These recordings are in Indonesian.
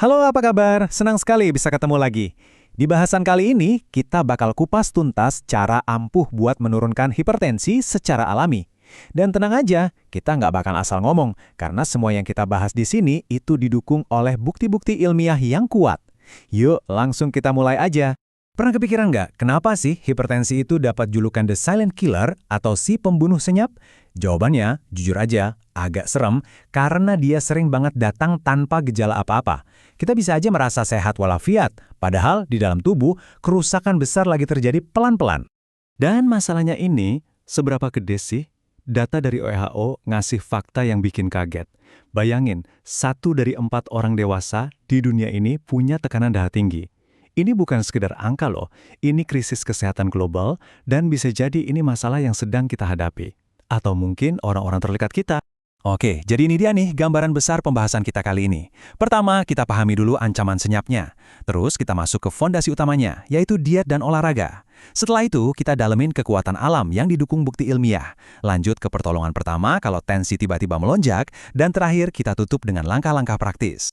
Halo, apa kabar? Senang sekali bisa ketemu lagi. Di bahasan kali ini, kita bakal kupas tuntas cara ampuh buat menurunkan hipertensi secara alami. Dan tenang aja, kita nggak bakal asal ngomong, karena semua yang kita bahas di sini itu didukung oleh bukti-bukti ilmiah yang kuat. Yuk, langsung kita mulai aja. Pernah kepikiran nggak, kenapa sih hipertensi itu dapat julukan the silent killer atau si pembunuh senyap? Jawabannya, jujur aja, agak serem karena dia sering banget datang tanpa gejala apa-apa. Kita bisa aja merasa sehat walafiat, padahal di dalam tubuh kerusakan besar lagi terjadi pelan-pelan. Dan masalahnya ini, seberapa gede sih? Data dari WHO ngasih fakta yang bikin kaget. Bayangin, 1 dari 4 orang dewasa di dunia ini punya tekanan darah tinggi. Ini bukan sekedar angka loh, ini krisis kesehatan global dan bisa jadi ini masalah yang sedang kita hadapi. Atau mungkin orang-orang terdekat kita. Oke, jadi ini dia nih gambaran besar pembahasan kita kali ini. Pertama, kita pahami dulu ancaman senyapnya. Terus kita masuk ke fondasi utamanya, yaitu diet dan olahraga. Setelah itu, kita dalemin kekuatan alam yang didukung bukti ilmiah. Lanjut ke pertolongan pertama kalau tensi tiba-tiba melonjak. Dan terakhir, kita tutup dengan langkah-langkah praktis.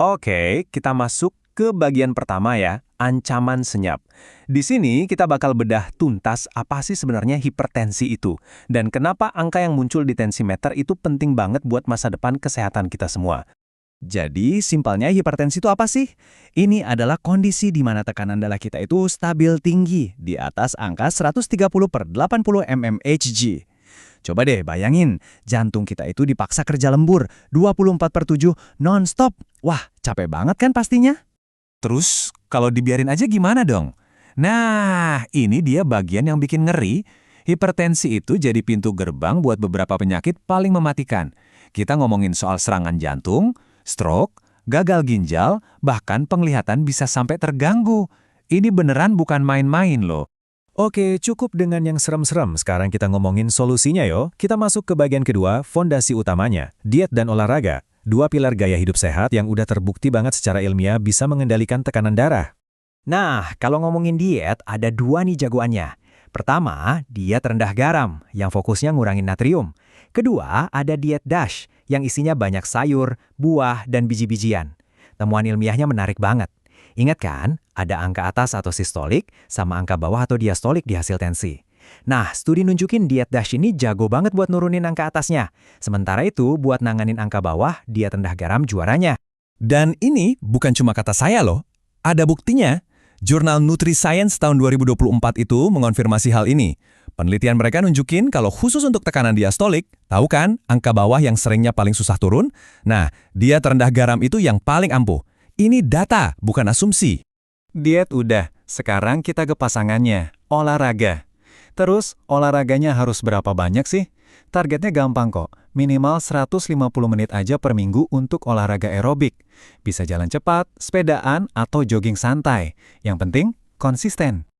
Oke, kita masuk ke bagian pertama ya, ancaman senyap. Di sini kita bakal bedah tuntas apa sih sebenarnya hipertensi itu, dan kenapa angka yang muncul di tensimeter itu penting banget buat masa depan kesehatan kita semua. Jadi, simpelnya hipertensi itu apa sih? Ini adalah kondisi di mana tekanan darah kita itu stabil tinggi, di atas angka 130/80 mmHg. Coba deh bayangin, jantung kita itu dipaksa kerja lembur, 24/7 non-stop. Wah, capek banget kan pastinya? Terus, kalau dibiarin aja gimana dong? Nah, ini dia bagian yang bikin ngeri. Hipertensi itu jadi pintu gerbang buat beberapa penyakit paling mematikan. Kita ngomongin soal serangan jantung, stroke, gagal ginjal, bahkan penglihatan bisa sampai terganggu. Ini beneran bukan main-main loh. Oke, cukup dengan yang serem-serem. Sekarang kita ngomongin solusinya yo. Kita masuk ke bagian kedua, fondasi utamanya, diet dan olahraga. 2 pilar gaya hidup sehat yang udah terbukti banget secara ilmiah bisa mengendalikan tekanan darah. Nah, kalau ngomongin diet, ada 2 nih jagoannya. Pertama, diet rendah garam, yang fokusnya ngurangin natrium. Kedua, ada diet DASH, yang isinya banyak sayur, buah, dan biji-bijian. Temuan ilmiahnya menarik banget. Ingat kan, ada angka atas atau sistolik, sama angka bawah atau diastolik di hasil tensi. Nah, studi nunjukin diet DASH ini jago banget buat nurunin angka atasnya. Sementara itu, buat nanganin angka bawah, diet rendah garam juaranya. Dan ini bukan cuma kata saya loh. Ada buktinya. Jurnal NutriScience tahun 2024 itu mengonfirmasi hal ini. Penelitian mereka nunjukin kalau khusus untuk tekanan diastolik, tahu kan angka bawah yang seringnya paling susah turun? Nah, diet rendah garam itu yang paling ampuh. Ini data, bukan asumsi. Diet udah, sekarang kita ke pasangannya, olahraga. Terus, olahraganya harus berapa banyak sih? Targetnya gampang kok, minimal 150 menit aja per minggu untuk olahraga aerobik. Bisa jalan cepat, sepedaan, atau jogging santai. Yang penting, konsisten.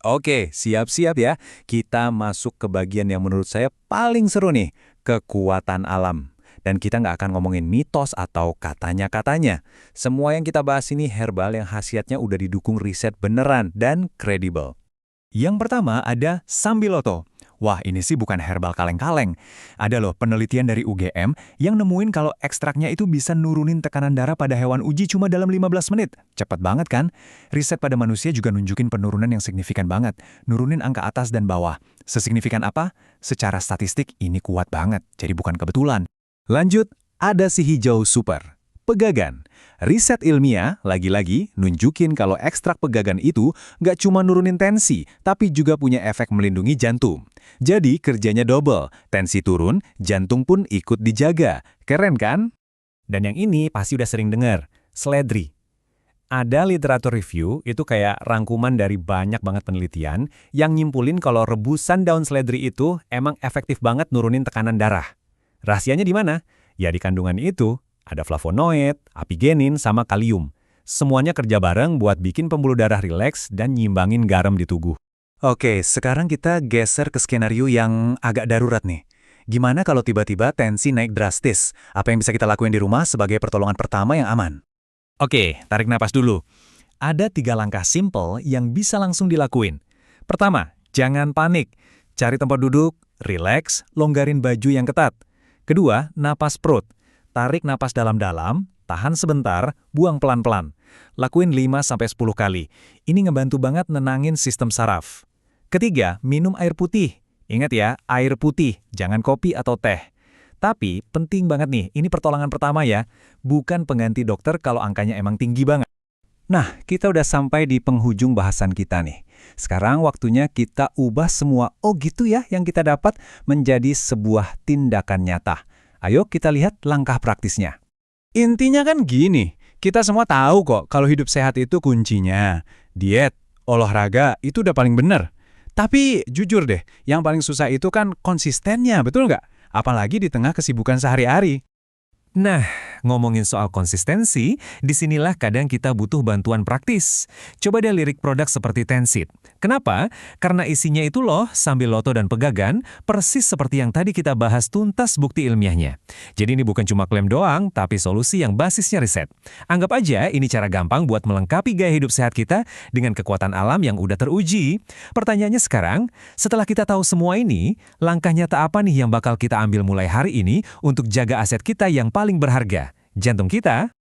Oke, siap-siap ya. Kita masuk ke bagian yang menurut saya paling seru nih, kekuatan alam. Dan kita nggak akan ngomongin mitos atau katanya-katanya. Semua yang kita bahas ini herbal yang khasiatnya udah didukung riset beneran dan kredibel. Yang pertama ada sambiloto. Wah, ini sih bukan herbal kaleng-kaleng. Ada loh penelitian dari UGM yang nemuin kalau ekstraknya itu bisa nurunin tekanan darah pada hewan uji cuma dalam 15 menit. Cepat banget kan? Riset pada manusia juga nunjukin penurunan yang signifikan banget. Nurunin angka atas dan bawah. Sesignifikan apa? Secara statistik ini kuat banget, jadi bukan kebetulan. Lanjut, ada si hijau super. Pegagan. Riset ilmiah, lagi-lagi, nunjukin kalau ekstrak pegagan itu nggak cuma nurunin tensi, tapi juga punya efek melindungi jantung. Jadi, kerjanya double. Tensi turun, jantung pun ikut dijaga. Keren kan? Dan yang ini pasti udah sering dengar, seledri. Ada literatur review, itu kayak rangkuman dari banyak banget penelitian, yang nyimpulin kalau rebusan daun seledri itu emang efektif banget nurunin tekanan darah. Rahasianya di mana? Ya di kandungan itu. Ada flavonoid, apigenin, sama kalium. Semuanya kerja bareng buat bikin pembuluh darah rileks dan nyimbangin garam di tubuh. Oke, sekarang kita geser ke skenario yang agak darurat nih. Gimana kalau tiba-tiba tensi naik drastis? Apa yang bisa kita lakuin di rumah sebagai pertolongan pertama yang aman? Oke, tarik napas dulu. Ada 3 langkah simple yang bisa langsung dilakuin. Pertama, jangan panik. Cari tempat duduk, rileks, longgarin baju yang ketat. Kedua, napas perut. Tarik napas dalam-dalam, tahan sebentar, buang pelan-pelan. Lakuin 5-10 kali. Ini ngebantu banget nenangin sistem saraf. Ketiga, minum air putih. Ingat ya, air putih, jangan kopi atau teh. Tapi, penting banget nih, ini pertolongan pertama ya, bukan pengganti dokter kalau angkanya emang tinggi banget. Nah, kita udah sampai di penghujung bahasan kita nih. Sekarang waktunya kita ubah semua "oh gitu ya" yang kita dapat menjadi sebuah tindakan nyata. Ayo kita lihat langkah praktisnya. Intinya kan gini, kita semua tahu kok kalau hidup sehat itu kuncinya. Diet, olahraga, itu udah paling bener. Tapi jujur deh, yang paling susah itu kan konsistennya, betul nggak? Apalagi di tengah kesibukan sehari-hari. Nah, ngomongin soal konsistensi, disinilah kadang kita butuh bantuan praktis. Coba deh lirik produk seperti Tensit. Kenapa? Karena isinya itu loh, sambil loto dan pegagan, persis seperti yang tadi kita bahas tuntas bukti ilmiahnya. Jadi ini bukan cuma klaim doang, tapi solusi yang basisnya riset. Anggap aja ini cara gampang buat melengkapi gaya hidup sehat kita dengan kekuatan alam yang udah teruji. Pertanyaannya sekarang, setelah kita tahu semua ini, langkah nyata apa nih yang bakal kita ambil mulai hari ini untuk jaga aset kita yang paling berharga, jantung kita?